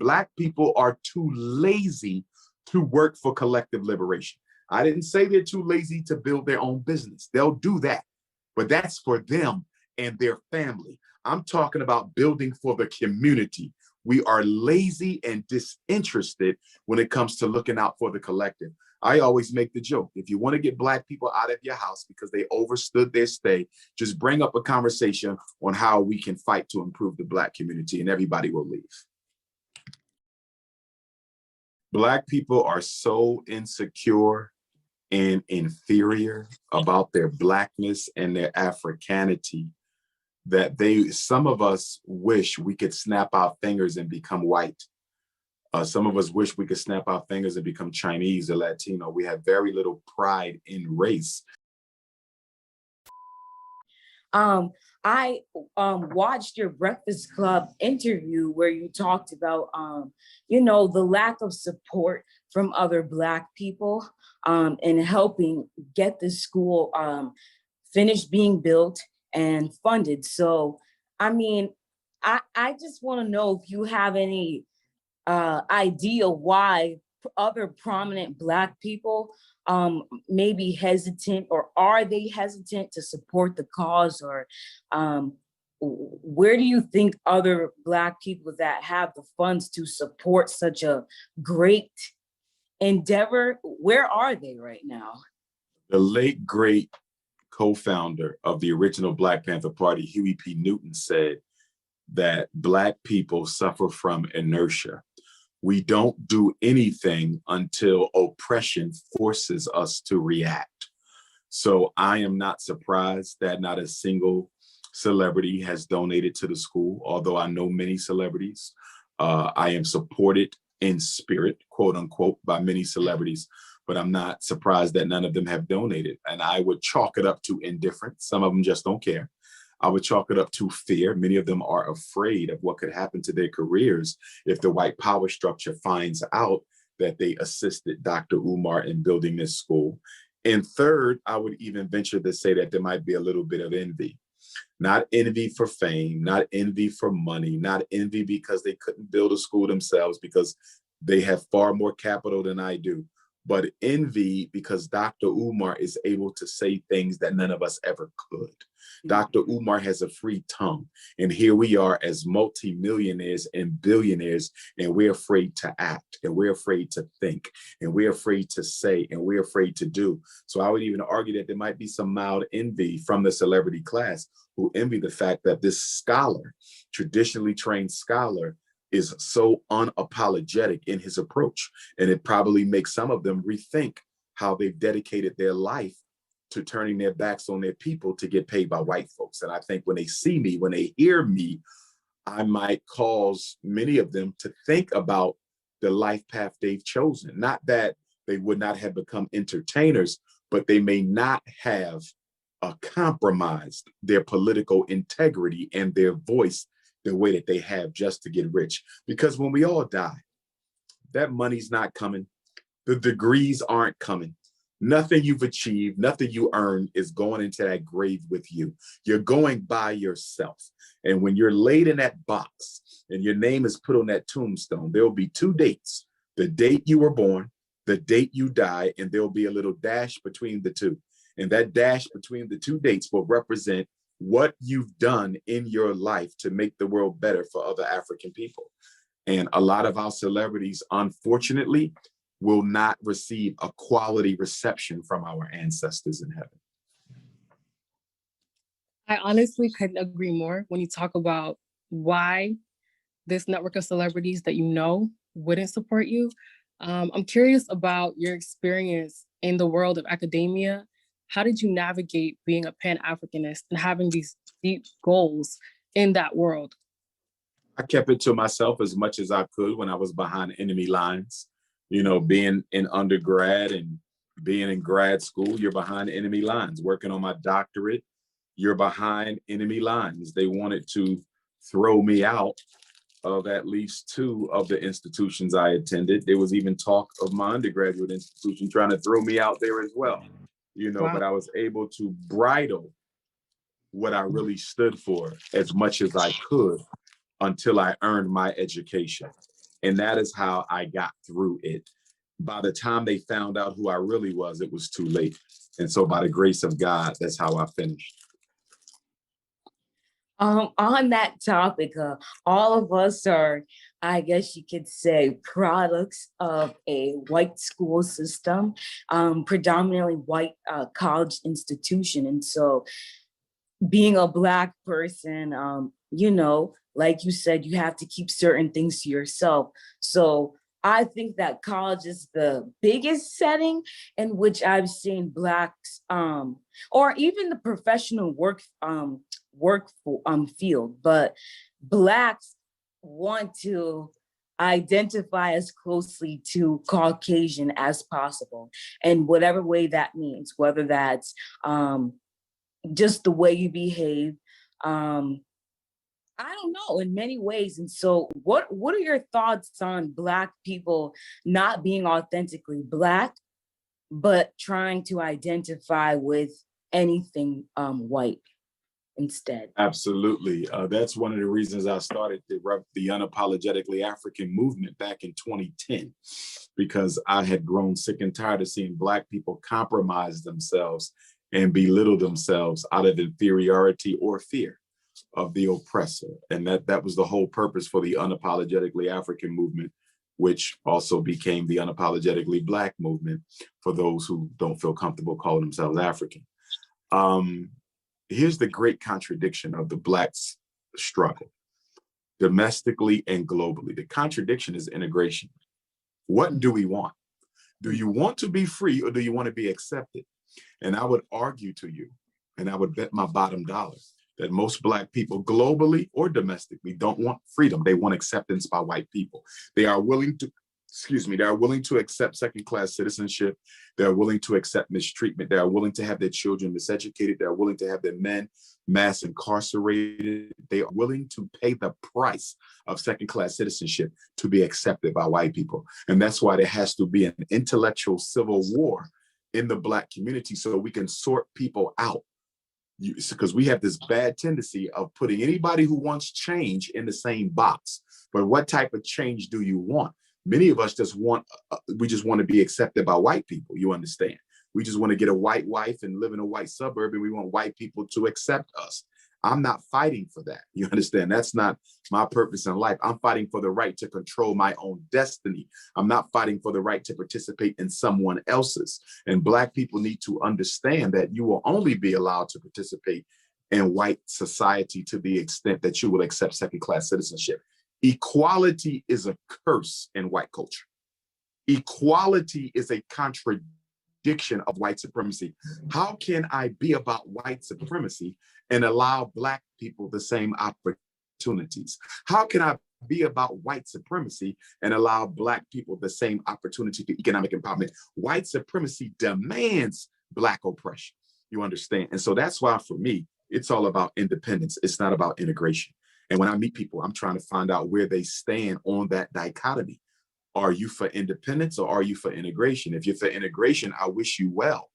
Black people are too lazy to work for collective liberation. I didn't say they're too lazy to build their own business. They'll do that, but that's for them and their family. I'm talking about building for the community. We are lazy and disinterested when it comes to looking out for the collective. I always make the joke, if you want to get Black people out of your house because they overstood their stay, just bring up a conversation on how we can fight to improve the Black community and everybody will leave. Black people are so insecure and inferior about their Blackness and their Africanity that some of us wish we could snap our fingers and become white. Some of us wish we could snap our fingers and become Chinese or Latino. We have very little pride in race. I watched your Breakfast Club interview where you talked about, the lack of support from other Black people in helping get the school finished being built and funded. So, I mean, I just want to know if you have any idea why other prominent Black people may be hesitant, or are they hesitant to support the cause, or where do you think other Black people that have the funds to support such a great endeavor, where are they right now? The late, great co-founder of the original Black Panther Party, Huey P. Newton, said that Black people suffer from inertia. We don't do anything until oppression forces us to react. So I am not surprised that not a single celebrity has donated to the school, although I know many celebrities. I am supported in spirit, quote unquote, by many celebrities, but I'm not surprised that none of them have donated. And I would chalk it up to indifference. Some of them just don't care. I would chalk it up to fear. Many of them are afraid of what could happen to their careers if the white power structure finds out that they assisted Dr. Umar in building this school. And third, I would even venture to say that there might be a little bit of envy. Not envy for fame, not envy for money, not envy because they couldn't build a school themselves because they have far more capital than I do, but envy because Dr. Umar is able to say things that none of us ever could. Dr. Umar has a free tongue, and here we are as multimillionaires and billionaires, and we're afraid to act, and we're afraid to think, and we're afraid to say, and we're afraid to do. So I would even argue that there might be some mild envy from the celebrity class who envy the fact that this scholar, traditionally trained scholar, is so unapologetic in his approach. And it probably makes some of them rethink how they've dedicated their life to turning their backs on their people to get paid by white folks. And I think when they see me, when they hear me, I might cause many of them to think about the life path they've chosen. Not that they would not have become entertainers, but they may not have compromised their political integrity and their voice the way that they have just to get rich. Because when we all die, that money's not coming. The degrees aren't coming. Nothing you've achieved, nothing you earned is going into that grave with you. You're going by yourself. And when you're laid in that box and your name is put on that tombstone, there will be two dates: the date you were born, the date you die, and there'll be a little dash between the two. And that dash between the two dates will represent what you've done in your life to make the world better for other African people. And a lot of our celebrities, unfortunately, will not receive a quality reception from our ancestors in heaven. I honestly couldn't agree more when you talk about why this network of celebrities that you know wouldn't support you. I'm curious about your experience in the world of academia. How did you navigate being a Pan-Africanist and having these deep goals in that world? I kept it to myself as much as I could when I was behind enemy lines. You know, being in undergrad and being in grad school, you're behind enemy lines. Working on my doctorate, you're behind enemy lines. They wanted to throw me out of at least two of the institutions I attended. There was even talk of my undergraduate institution trying to throw me out there as well. You know, wow. But I was able to bridle what I really stood for as much as I could until I earned my education. And that is how I got through it. By the time they found out who I really was, it was too late. And so by the grace of God, that's how I finished. On that topic, all of us are, I guess you could say, products of a white school system, predominantly white college institution. And so being a Black person, you know, like you said, you have to keep certain things to yourself. So I think that college is the biggest setting in which I've seen Blacks, or even the professional work field, but Blacks want to identify as closely to Caucasian as possible, in whatever way that means, whether that's just the way you behave. I don't know, in many ways. And so what are your thoughts on Black people not being authentically Black, but trying to identify with anything white instead? Absolutely. That's one of the reasons I started the Unapologetically African movement back in 2010, because I had grown sick and tired of seeing Black people compromise themselves and belittle themselves out of inferiority or fear of the oppressor. And that was the whole purpose for the Unapologetically African movement, which also became the Unapologetically Black movement for those who don't feel comfortable calling themselves African. Here's the great contradiction of the Blacks' struggle, domestically and globally. The contradiction is integration. What do we want? Do you want to be free, or do you want to be accepted? And I would argue to you, and I would bet my bottom dollar, that most Black people globally or domestically don't want freedom. They want acceptance by white people. They are willing to accept second-class citizenship. They're willing to accept mistreatment. They are willing to have their children miseducated. They're willing to have their men mass incarcerated. They are willing to pay the price of second-class citizenship to be accepted by white people. And that's why there has to be an intellectual civil war in the Black community so we can sort people out. Because we have this bad tendency of putting anybody who wants change in the same box. But what type of change do you want? Many of us just want to be accepted by white people, you understand? We just want to get a white wife and live in a white suburb, and we want white people to accept us. I'm not fighting for that. You understand? That's not my purpose in life. I'm fighting for the right to control my own destiny. I'm not fighting for the right to participate in someone else's. And Black people need to understand that you will only be allowed to participate in white society to the extent that you will accept second-class citizenship. Equality is a curse in white culture. Equality is a contradiction of white supremacy. How can I be about white supremacy and allow Black people the same opportunities? How can I be about white supremacy and allow Black people the same opportunity to economic empowerment? White supremacy demands Black oppression, you understand? And so that's why, for me, it's all about independence. It's not about integration. And when I meet people, I'm trying to find out where they stand on that dichotomy. Are you for independence or are you for integration? If you're for integration, I wish you well,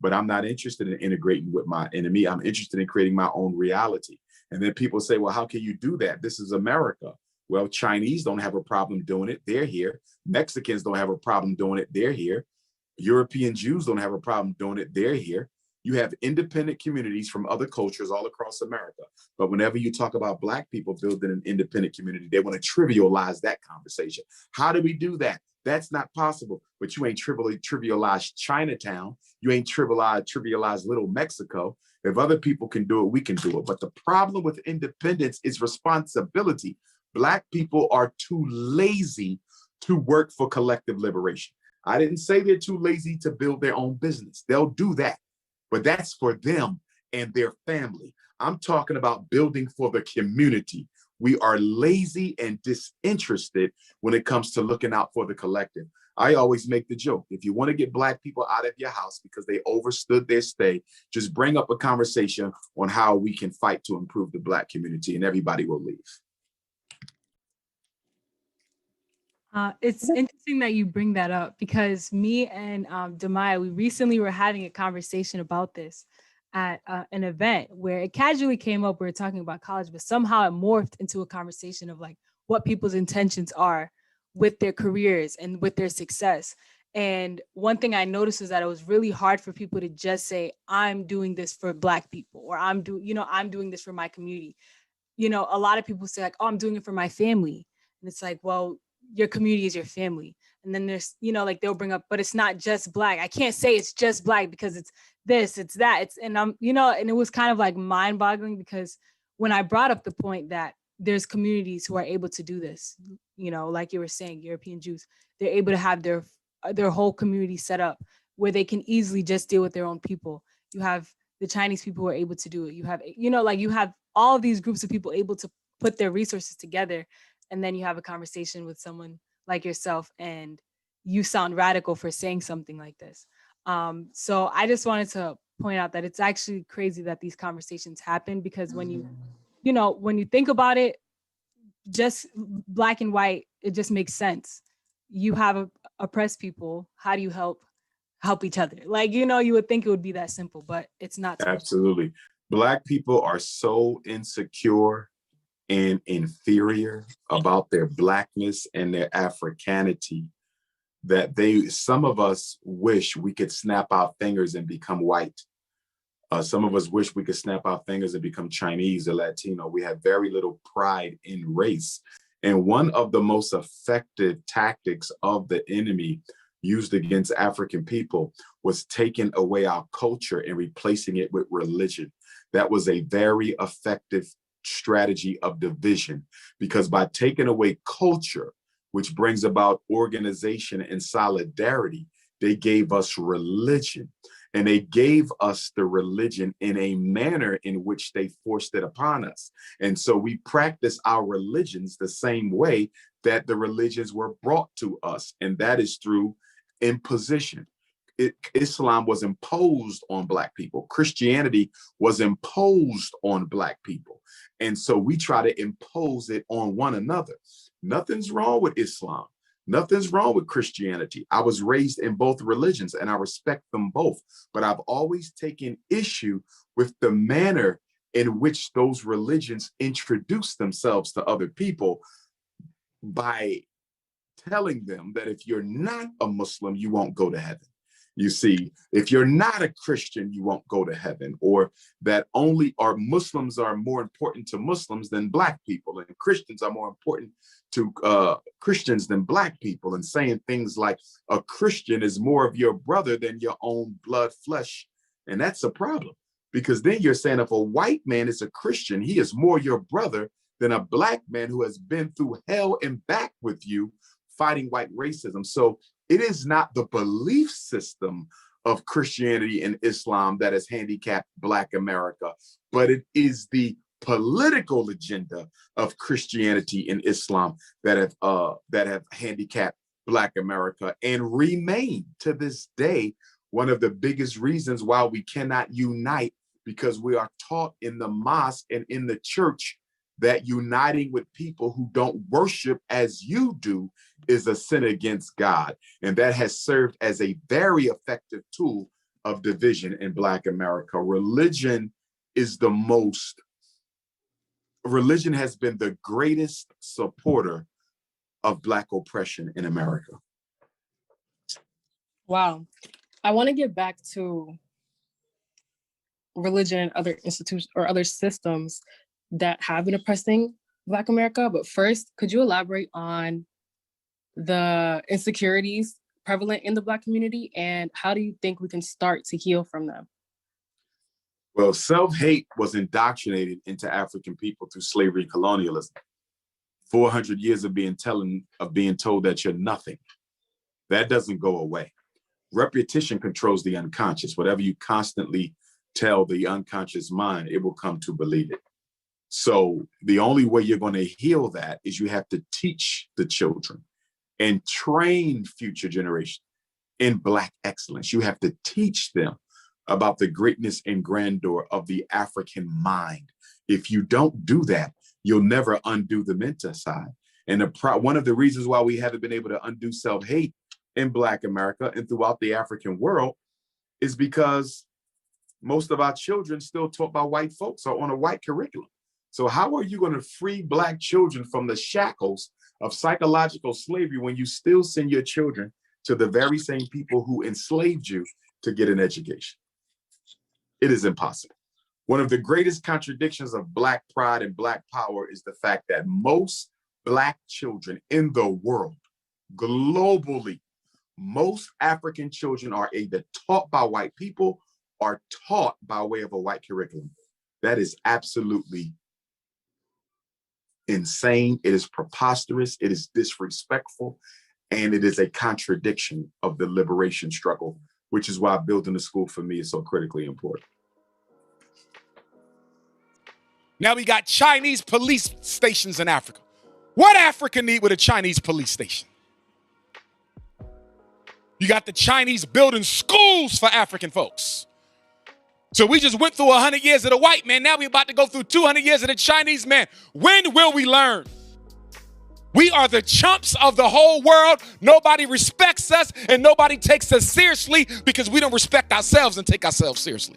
but I'm not interested in integrating with my enemy. I'm interested in creating my own reality. And then people say, well, how can you do that? This is America. Well, Chinese don't have a problem doing it. They're here. Mexicans don't have a problem doing it. They're here. European Jews don't have a problem doing it. They're here. You have independent communities from other cultures all across America. But whenever you talk about Black people building an independent community, they want to trivialize that conversation. How do we do that? That's not possible. But you ain't trivialized Chinatown. You ain't trivialized Little Mexico. If other people can do it, we can do it. But the problem with independence is responsibility. Black people are too lazy to work for collective liberation. I didn't say they're too lazy to build their own business. They'll do that. But that's for them and their family. I'm talking about building for the community. We are lazy and disinterested when it comes to looking out for the collective. I always make the joke, if you want to get Black people out of your house because they overstood their stay, just bring up a conversation on how we can fight to improve the Black community, and everybody will leave. It's interesting that you bring that up, because me and Demaya, we recently were having a conversation about this at an event where it casually came up. We were talking about college, but somehow it morphed into a conversation of like what people's intentions are with their careers and with their success. And one thing I noticed is that it was really hard for people to just say, I'm doing this for Black people, or I'm doing this for my community. A lot of people say like, oh, I'm doing it for my family. And it's like, well, your community is your family. And then there's, like they'll bring up, but it's not just Black. I can't say it's just Black because it's this, it's that. And and it was kind of like mind boggling, because when I brought up the point that there's communities who are able to do this, like you were saying, European Jews, they're able to have their whole community set up where they can easily just deal with their own people. You have the Chinese people who are able to do it. You have, you have all of these groups of people able to put their resources together. And then you have a conversation with someone like yourself, and you sound radical for saying something like this. So I just wanted to point out that it's actually crazy that these conversations happen, because when you think about it, just Black and white, it just makes sense. You have oppressed people. How do you help each other? Like, you would think it would be that simple, but it's not. Absolutely. Black people are so insecure and inferior about their Blackness and their Africanity that some of us wish we could snap our fingers and become white. Some of us wish we could snap our fingers and become Chinese or Latino. We have very little pride in race. And one of the most effective tactics of the enemy used against African people was taking away our culture and replacing it with religion. That was a very effective strategy of division, because by taking away culture, which brings about organization and solidarity, they gave us religion. And they gave us the religion in a manner in which they forced it upon us. And so we practice our religions the same way that the religions were brought to us, and that is through imposition. Islam was imposed on Black people. Christianity was imposed on Black people. And so we try to impose it on one another. Nothing's wrong with Islam. Nothing's wrong with Christianity. I was raised in both religions and I respect them both, but I've always taken issue with the manner in which those religions introduce themselves to other people by telling them that if you're not a Muslim, you won't go to heaven. You see, if you're not a Christian, you won't go to heaven, or that Muslims are more important to Muslims than Black people, and Christians are more important to Christians than Black people, and saying things like a Christian is more of your brother than your own blood flesh. And that's a problem, because then you're saying if a white man is a Christian, he is more your brother than a Black man who has been through hell and back with you fighting white racism. So it is not the belief system of Christianity and Islam that has handicapped Black America, but it is the political agenda of Christianity and Islam that have handicapped Black America, and remain to this day one of the biggest reasons why we cannot unite, because we are taught in the mosque and in the church that uniting with people who don't worship as you do is a sin against God. And that has served as a very effective tool of division in Black America. Religion has been the greatest supporter of Black oppression in America. Wow. I want to get back to religion and other institutions or other systems that have been oppressing Black America. But first, could you elaborate on the insecurities prevalent in the Black community, and how do you think we can start to heal from them? Well, self-hate was indoctrinated into African people through slavery and colonialism. 400 years of being told that you're nothing. That doesn't go away. Repetition controls the unconscious. Whatever you constantly tell the unconscious mind, it will come to believe it. So the only way you're going to heal that is you have to teach the children and train future generations in Black excellence. You have to teach them about the greatness and grandeur of the African mind. If you don't do that, you'll never undo the menticide. And one of the reasons why we haven't been able to undo self-hate in Black America and throughout the African world is because most of our children still taught by white folks or on a white curriculum. So how are you going to free Black children from the shackles of psychological slavery when you still send your children to the very same people who enslaved you to get an education. It is impossible. One of the greatest contradictions of Black pride and Black power is the fact that most Black children in the world, globally, most African children are either taught by white people or taught by way of a white curriculum. That is absolutely insane. It is preposterous. It is disrespectful. And it is a contradiction of the liberation struggle, which is why building a school for me is so critically important. Now we got Chinese police stations in Africa. What Africa need with a Chinese police station? You got the Chinese building schools for African folks. So we just went through 100 years of the white man. Now we're about to go through 200 years of the Chinese man. When will we learn? We are the chumps of the whole world. Nobody respects us and nobody takes us seriously because we don't respect ourselves and take ourselves seriously.